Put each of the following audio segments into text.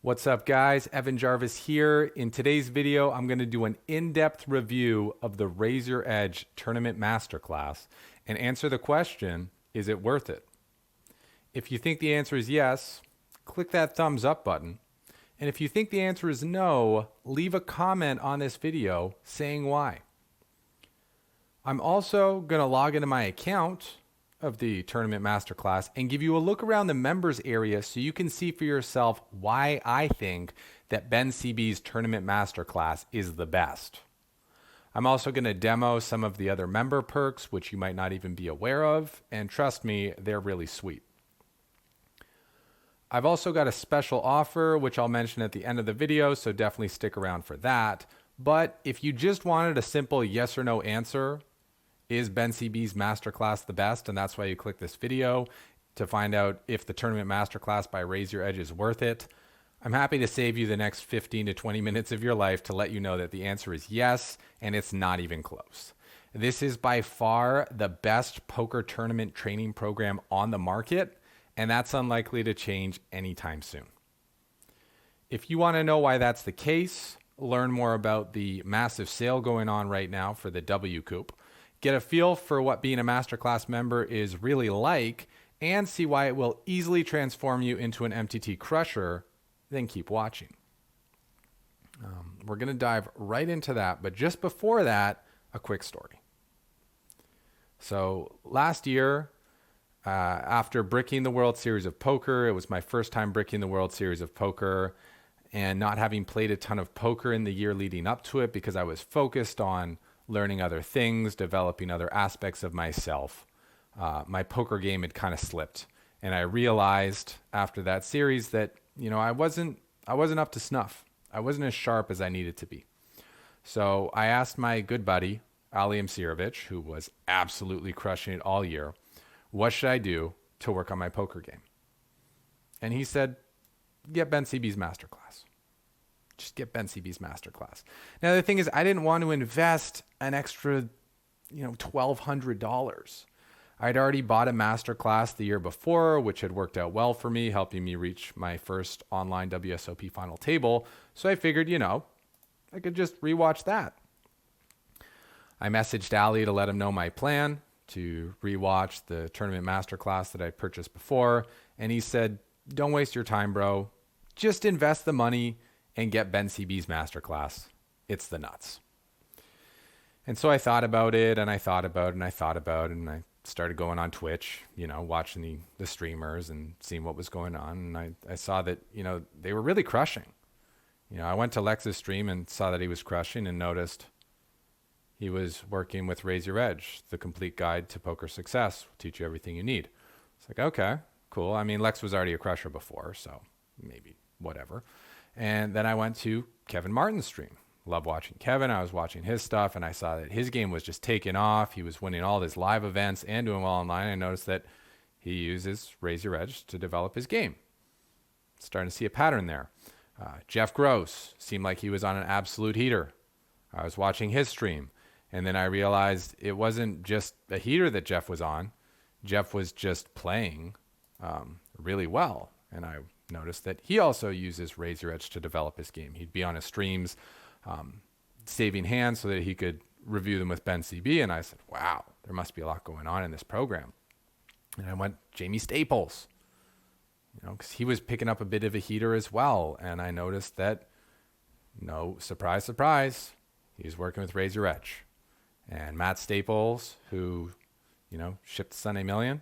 What's up, guys? Evan Jarvis here. In today's video, I'm going to do an in-depth review of the Raise Your Edge Tournament Masterclass and answer the question, is it worth it? If you think the answer is yes, click that thumbs up button. And if you think the answer is no, leave a comment on this video saying why. I'm also going to log into my account of the Tournament Masterclass and give you a look around the members area so you can see for yourself why I think that Ben CB's Tournament Masterclass is the best. I'm also going to demo some of the other member perks, which you might not even be aware of, and trust me, they're really sweet. I've also got a special offer, which I'll mention at the end of the video, so definitely stick around for that. But if you just wanted a simple yes or no answer, is Ben CB's Masterclass the best? And that's why you click this video to find out if the Tournament Masterclass by Raise Your Edge is worth it. I'm happy to save you the next 15 to 20 minutes of your life to let you know that the answer is yes, and it's not even close. This is by far the best poker tournament training program on the market, and that's unlikely to change anytime soon. If you want to know why that's the case, learn more about the massive sale going on right now for the WCOOP, get a feel for what being a Masterclass member is really like, and see why it will easily transform you into an MTT crusher, then keep watching. We're going to dive right into that, but just before that, a quick story. So last year, after bricking the World Series of Poker, it was my first time bricking the World Series of Poker, and not having played a ton of poker in the year leading up to it because I was focused on learning other things, developing other aspects of myself. My poker game had kind of slipped. And I realized after that series that, I wasn't up to snuff. I wasn't as sharp as I needed to be. So I asked my good buddy, Ali Imsirovic, who was absolutely crushing it all year, what should I do to work on my poker game? And he said, get Ben CB's Masterclass. Just get Ben CB's Masterclass. Now, the thing is, I didn't want to invest an extra, $1,200. I'd already bought a Masterclass the year before, which had worked out well for me, helping me reach my first online WSOP final table. So I figured, I could just rewatch that. I messaged Ali to let him know my plan to rewatch the Tournament Masterclass that I purchased before. And he said, don't waste your time, bro. Just invest the money and get Ben CB's Masterclass. It's the nuts. And so I thought about it, and I thought about it, and I thought about it, and I started going on Twitch, watching the streamers and seeing what was going on. And I saw that, they were really crushing. I went to Lex's stream and saw that he was crushing and noticed he was working with Raise Your Edge, the complete guide to poker success, will teach you everything you need. It's like, okay, cool. I mean, Lex was already a crusher before, so maybe whatever. And then I went to Kevin Martin's stream. Love watching Kevin. I was watching his stuff, and I saw that his game was just taking off. He was winning all his live events and doing well online. I noticed that he uses Raise Your Edge to develop his game. Starting to see a pattern there. Jeff Gross seemed like he was on an absolute heater. I was watching his stream, and then I realized it wasn't just a heater that Jeff was on. Jeff was just playing really well, and I noticed that he also uses Raise Your Edge to develop his game. He'd be on his streams saving hands so that he could review them with Ben CB, and I said, wow, there must be a lot going on in this program. And I went Jaime Staples, because he was picking up a bit of a heater as well, and I noticed that, surprise, surprise, he's working with Raise Your Edge. And Matt Staples, who, shipped Sunday Million,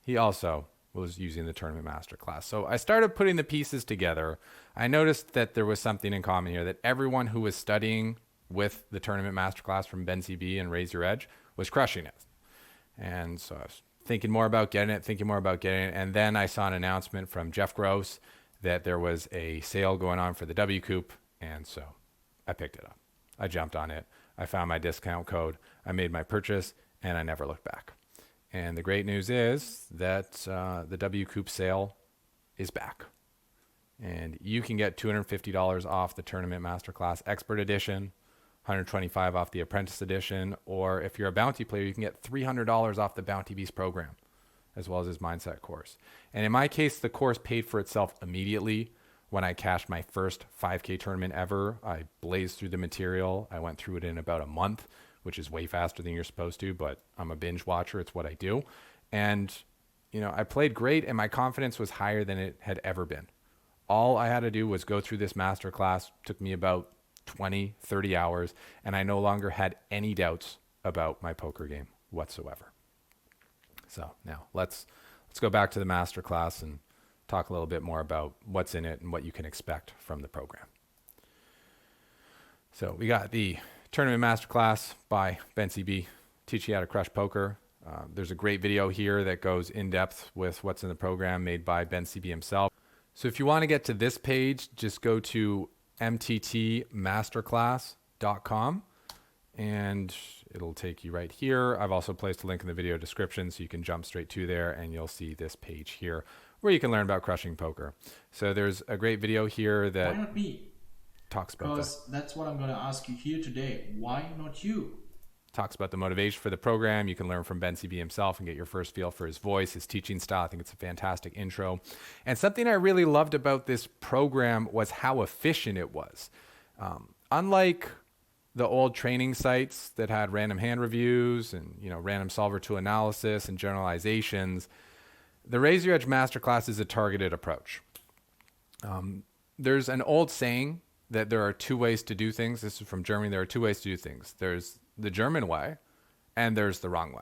he also was using the Tournament Masterclass. So I started putting the pieces together. I noticed that there was something in common here, that everyone who was studying with the Tournament Masterclass from Ben CB and Raise Your Edge was crushing it. And so I was thinking more about getting it, and then I saw an announcement from Jeff Gross that there was a sale going on for the WCOOP, and so I picked it up. I jumped on it. I found my discount code. I made my purchase, and I never looked back. And the great news is that the WCOOP sale is back. And you can get $250 off the Tournament Masterclass Expert Edition, $125 off the Apprentice Edition, or if you're a Bounty player, you can get $300 off the Bounty Beast program, as well as his Mindset course. And in my case, the course paid for itself immediately when I cashed my first 5K tournament ever. I blazed through the material. I went through it in about a month, which is way faster than you're supposed to, but I'm a binge watcher. It's what I do. And, you know, I played great and my confidence was higher than it had ever been. All I had to do was go through this masterclass. It took me about 20, 30 hours, and I no longer had any doubts about my poker game whatsoever. So now let's go back to the masterclass and talk a little bit more about what's in it and what you can expect from the program. So we got the Tournament Masterclass by Ben CB, teaching you how to crush poker. There's a great video here that goes in depth with what's in the program, made by Ben CB himself. So if you want to get to this page, just go to mttmasterclass.com and it'll take you right here. I've also placed a link in the video description so you can jump straight to there and you'll see this page here where you can learn about crushing poker. So there's a great video here that why not me? Talks about because that's what I'm going to ask you here today. Why not you? Talks about the motivation for the program. You can learn from Ben CB himself and get your first feel for his voice, his teaching style. I think it's a fantastic intro. And something I really loved about this program was how efficient it was. Unlike the old training sites that had random hand reviews and, you know, random solver tool analysis and generalizations, the Raise Your Edge Masterclass is a targeted approach. There's an old saying that there are two ways to do things. This is from Germany. There are two ways to do things. There's the German way and there's the wrong way.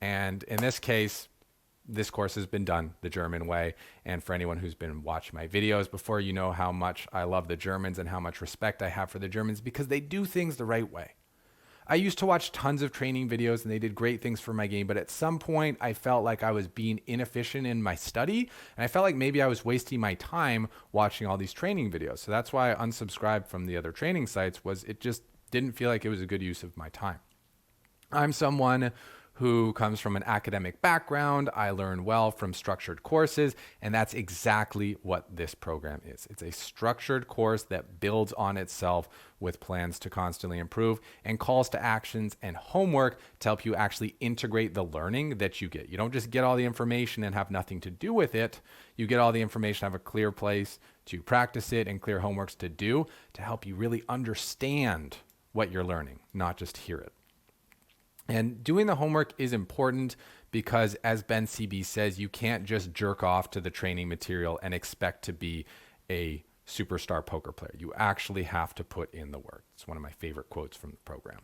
And in this case, this course has been done the German way. And for anyone who's been watching my videos before, you know how much I love the Germans and how much respect I have for the Germans because they do things the right way. I used to watch tons of training videos and they did great things for my game, but at some point I felt like I was being inefficient in my study and I felt like maybe I was wasting my time watching all these training videos. So that's why I unsubscribed from the other training sites. Was it just didn't feel like it was a good use of my time. I'm someone who comes from an academic background. I learn well from structured courses, and that's exactly what this program is. It's a structured course that builds on itself with plans to constantly improve and calls to actions and homework to help you actually integrate the learning that you get. You don't just get all the information and have nothing to do with it. You get all the information, have a clear place to practice it and clear homeworks to do to help you really understand what you're learning, not just hear it. And doing the homework is important because, as Ben CB says, you can't just jerk off to the training material and expect to be a superstar poker player. You actually have to put in the work. It's one of my favorite quotes from the program.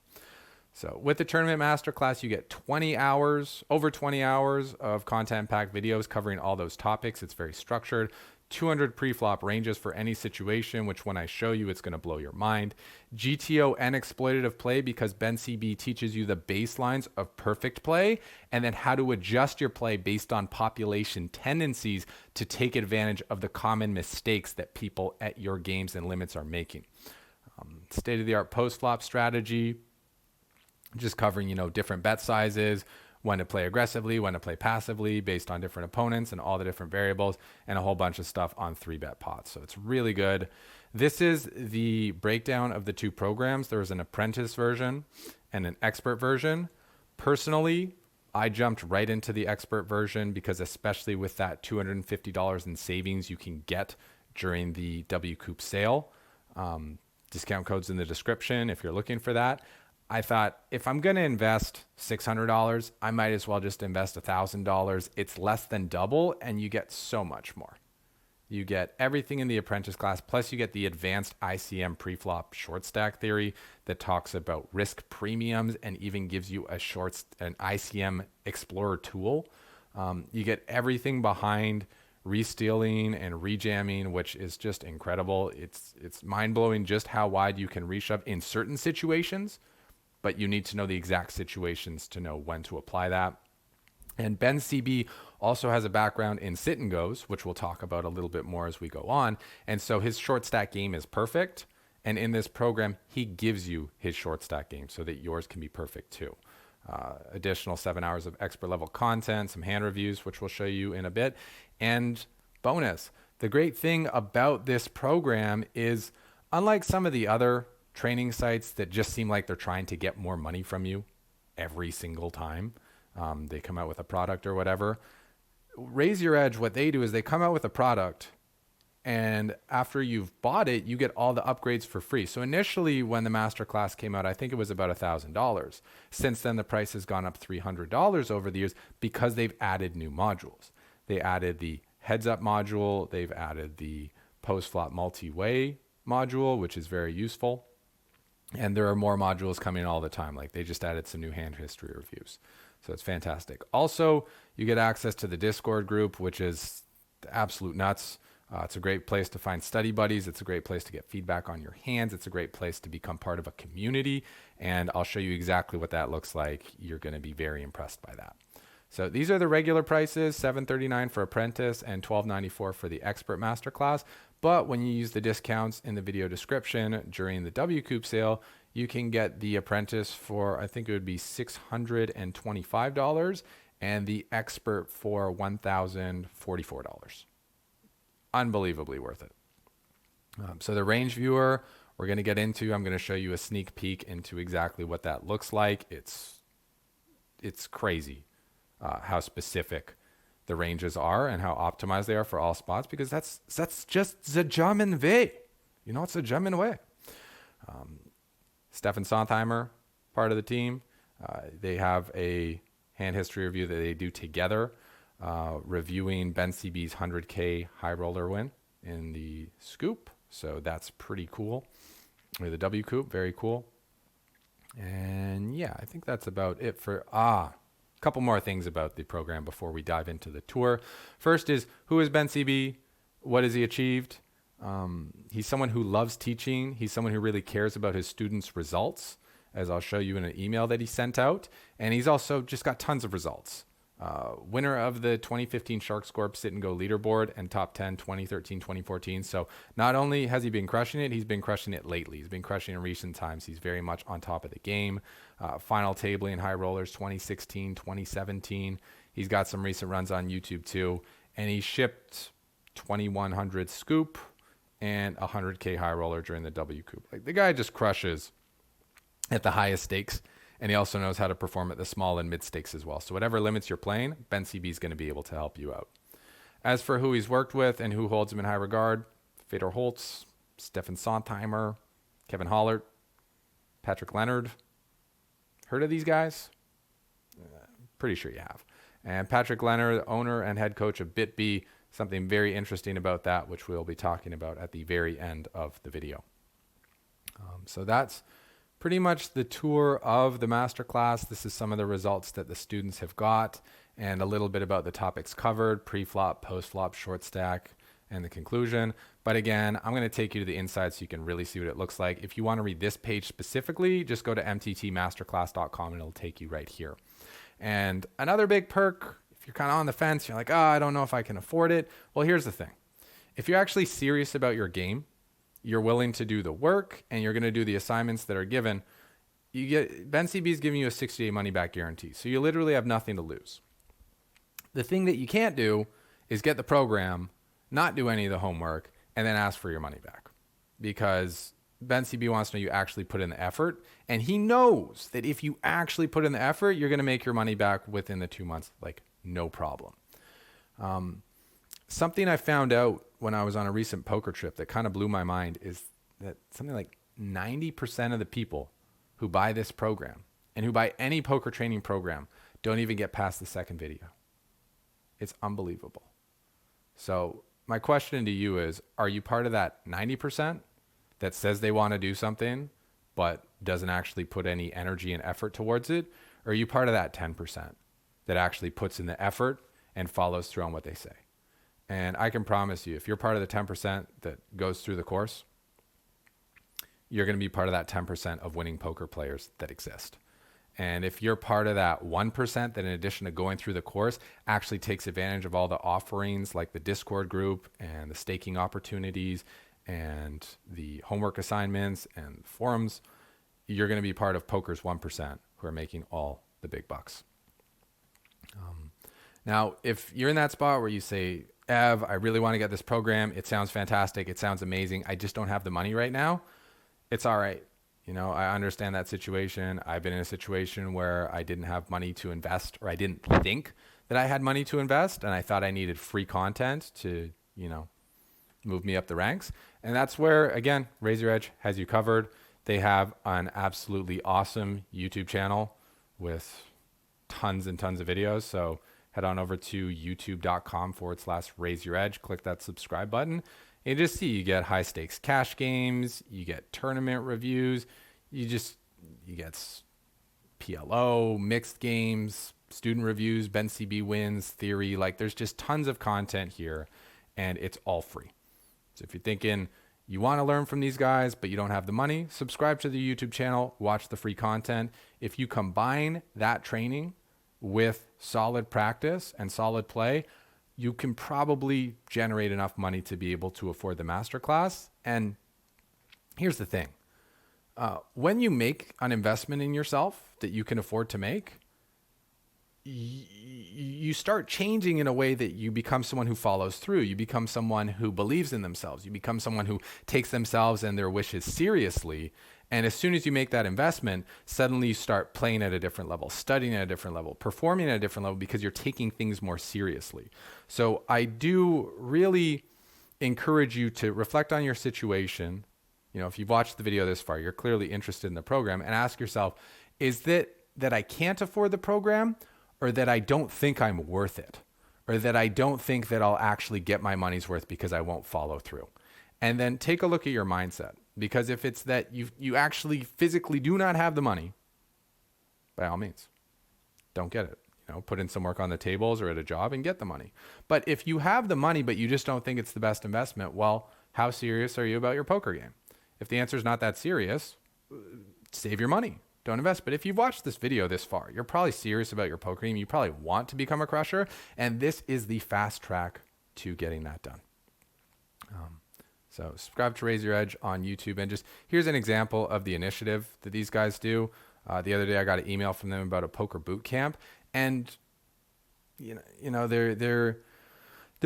So with the Tournament Masterclass, you get 20 hours, over 20 hours of content-packed videos covering all those topics. It's very structured. 200 pre-flop ranges for any situation, which when I show you, it's going to blow your mind. GTO and exploitative play, because Ben CB teaches you the baselines of perfect play and then how to adjust your play based on population tendencies to take advantage of the common mistakes that people at your games and limits are making. State-of-the-art post-flop strategy, just covering, you know, different bet sizes, when to play aggressively, when to play passively based on different opponents and all the different variables, and a whole bunch of stuff on 3-bet pots. So it's really good. This is the breakdown of the two programs. There's an apprentice version and an expert version. Personally, I jumped right into the expert version because especially with that $250 in savings you can get during the WCOOP sale. Discount code's in the description if you're looking for that. I thought if I'm going to invest $600, I might as well just invest $1,000. It's less than double and you get so much more. You get everything in the apprentice class, plus you get the advanced ICM preflop short stack theory that talks about risk premiums and even gives you an ICM explorer tool. You get everything behind re-stealing and rejamming, which is just incredible. It's mind-blowing just how wide you can reshove in certain situations, but you need to know the exact situations to know when to apply that. And Ben CB also has a background in sit and goes, which we'll talk about a little bit more as we go on. And so his short stack game is perfect. And in this program, he gives you his short stack game so that yours can be perfect too. Additional 7 hours of expert level content, some hand reviews, which we'll show you in a bit. And bonus, the great thing about this program is, unlike some of the other training sites that just seem like they're trying to get more money from you every single time they come out with a product or whatever, Raise Your Edge, what they do is they come out with a product And after you've bought it, you get all the upgrades for free. So initially when the Masterclass came out, I think it was about $1,000. Since then, the price has gone up $300 over the years because they've added new modules. They added the heads up module. They've added the post-flop multi-way module, which is very useful. And there are more modules coming all the time. Like they just added some new hand history reviews. So it's fantastic. Also, you get access to the Discord group, which is absolute nuts. It's a great place to find study buddies. It's a great place to get feedback on your hands. It's a great place to become part of a community. And I'll show you exactly what that looks like. You're going to be very impressed by that. So these are the regular prices, $739 for Apprentice and $1294 for the Expert Masterclass. But when you use the discounts in the video description during the WCOOP sale, you can get the Apprentice for, I think it would be $625 and the Expert for $1,044. Unbelievably worth it. So the range viewer we're going to get into, I'm going to show you a sneak peek into exactly what that looks like. It's crazy how specific the ranges are and how optimized they are for all spots, because that's just the German way. You know, it's the German way. Stefan Sontheimer, part of the team. They have a hand history review that they do together, reviewing Ben CB's 100K high roller win in the scoop. So that's pretty cool. Or the WCOOP, very cool. And yeah, I think that's about it for, a couple more things about the program before we dive into the tour. First is, who is Ben CB? What has he achieved? He's someone who loves teaching. He's someone who really cares about his students' results, as I'll show you in an email that he sent out. And he's also just got tons of results. Winner of the 2015 Shark Scorp Sit and Go leaderboard and top 10 2013, 2014. So not only has he been crushing it, he's been crushing it lately. He's been crushing in recent times. He's very much on top of the game. Final tabling high rollers 2016, 2017. He's got some recent runs on YouTube too. And he shipped 2100 scoop and 100K high roller during the WCOOP. Like, the guy just crushes at the highest stakes. And he also knows how to perform at the small and mid stakes as well. So whatever limits you're playing, Ben CB is going to be able to help you out. As for who he's worked with and who holds him in high regard, Fedor Holtz, Stefan Sontheimer, Kevin Hollert, Patrick Leonard. Heard of these guys? Pretty sure you have. And Patrick Leonard, owner and head coach of BitB, something very interesting about that, which we'll be talking about at the very end of the video. So that's pretty much the tour of the masterclass. This is some of the results that the students have got and a little bit about the topics covered: pre-flop, post-flop, short stack, and the conclusion. But again, I'm going to take you to the inside so you can really see what it looks like. If you want to read this page specifically, just go to mttmasterclass.com and it'll take you right here. And another big perk, if you're kind of on the fence, you're like, I don't know if I can afford it. Well, here's the thing. If you're actually serious about your game, you're willing to do the work, and you're going to do the assignments that are given, you get Ben CB is giving you a 60-day money-back guarantee. So you literally have nothing to lose. The thing that you can't do is get the program, not do any of the homework, and then ask for your money back. Because Ben CB wants to know you actually put in the effort, and he knows that if you actually put in the effort, you're going to make your money back within the 2 months, like no problem. Something I found out when I was on a recent poker trip that kind of blew my mind is that something like 90% of the people who buy this program and who buy any poker training program don't even get past the second video. It's unbelievable. So my question to you is, are you part of that 90% that says they want to do something but doesn't actually put any energy and effort towards it? Or are you part of that 10% that actually puts in the effort and follows through on what they say? And I can promise you, if you're part of the 10% that goes through the course, you're going to be part of that 10% of winning poker players that exist. And if you're part of that 1% that, in addition to going through the course, actually takes advantage of all the offerings like the Discord group and the staking opportunities and the homework assignments and forums, you're going to be part of poker's 1% who are making all the big bucks. Now, if you're in that spot where you say, Ev, I really want to get this program. It sounds fantastic. It sounds amazing. I just don't have the money right now. It's all right. You know, I understand that situation. I've been in a situation where I didn't have money to invest, or I didn't think that I had money to invest, and I thought I needed free content to, you know, move me up the ranks. And that's where, again, Raise Your Edge has you covered. They have an absolutely awesome YouTube channel with tons and tons of videos. So head on over to youtube.com/Raise Your Edge. Click that subscribe button. And you just see you get high stakes cash games, you get tournament reviews, you get PLO, mixed games, student reviews, Ben CB wins, theory. Like there's just tons of content here and it's all free. So if you're thinking you want to learn from these guys, but you don't have the money, subscribe to the YouTube channel, watch the free content. If you combine that training with solid practice and solid play, you can probably generate enough money to be able to afford the masterclass. And here's the thing. When you make an investment in yourself that you can afford to make, you start changing in a way that you become someone who follows through. You become someone who believes in themselves. You become someone who takes themselves and their wishes seriously. And as soon as you make that investment, suddenly you start playing at a different level, studying at a different level, performing at a different level because you're taking things more seriously. So I do really encourage you to reflect on your situation. You know, if you've watched the video this far, you're clearly interested in the program, and ask yourself, is it that I can't afford the program, or that I don't think I'm worth it, or that I don't think that I'll actually get my money's worth because I won't follow through? And then take a look at your mindset, because if it's that you actually physically do not have the money, by all means, don't get it. You know, put in some work on the tables or at a job and get the money. But if you have the money, but you just don't think it's the best investment, well, how serious are you about your poker game? If the answer is not that serious, save your money. Don't invest. But if you've watched this video this far, you're probably serious about your poker game. You probably want to become a crusher. And this is the fast track to getting that done. So subscribe to Raise Your Edge on YouTube. And just here's an example of the initiative that these guys do. The other day I got an email from them about a poker boot camp. And they're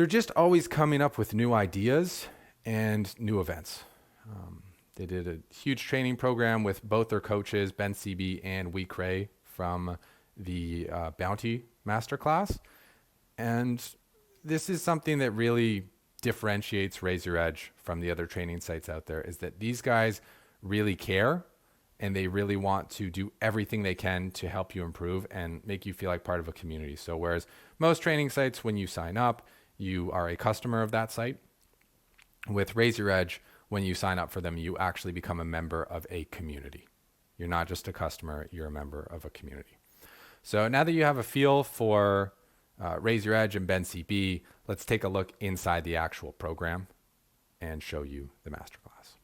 just always coming up with new ideas and new events. They did a huge training program with both their coaches, Ben CB and Wee Cray from the Bounty Masterclass. And this is something that really differentiates Raise Your Edge from the other training sites out there, is that these guys really care and they really want to do everything they can to help you improve and make you feel like part of a community. So whereas most training sites, when you sign up, you are a customer of that site, with Raise Your Edge, when you sign up for them, you actually become a member of a community. You're not just a customer, you're a member of a community. So now that you have a feel for Raise Your Edge and Ben CB, let's take a look inside the actual program and show you the masterclass.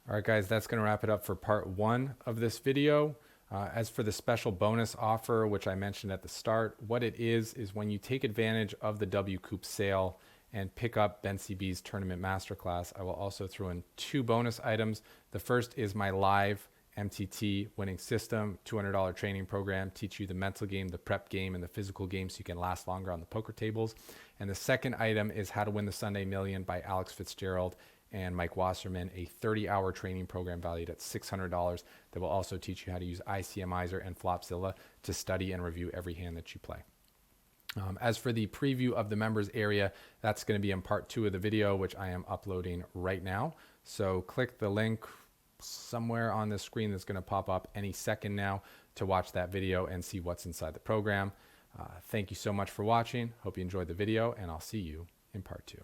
All right, guys, that's going to wrap it up for part 1 of this video. As for the special bonus offer, which I mentioned at the start, what it is when you take advantage of the WCOOP sale and pick up Ben CB's Tournament Masterclass, I will also throw in 2 bonus items. The first is my live MTT Winning System, $200 training program, teach you the mental game, the prep game, and the physical game so you can last longer on the poker tables. And the second item is How to Win the Sunday Million by Alex Fitzgerald and Mike Wasserman, a 30-hour training program valued at $600 that will also teach you how to use ICMizer and Flopzilla to study and review every hand that you play. As for the preview of the members area, that's going to be in part 2 of the video, which I am uploading right now. So click the link somewhere on the screen that's going to pop up any second now to watch that video and see what's inside the program. Thank you so much for watching. Hope you enjoyed the video, and I'll see you in part 2.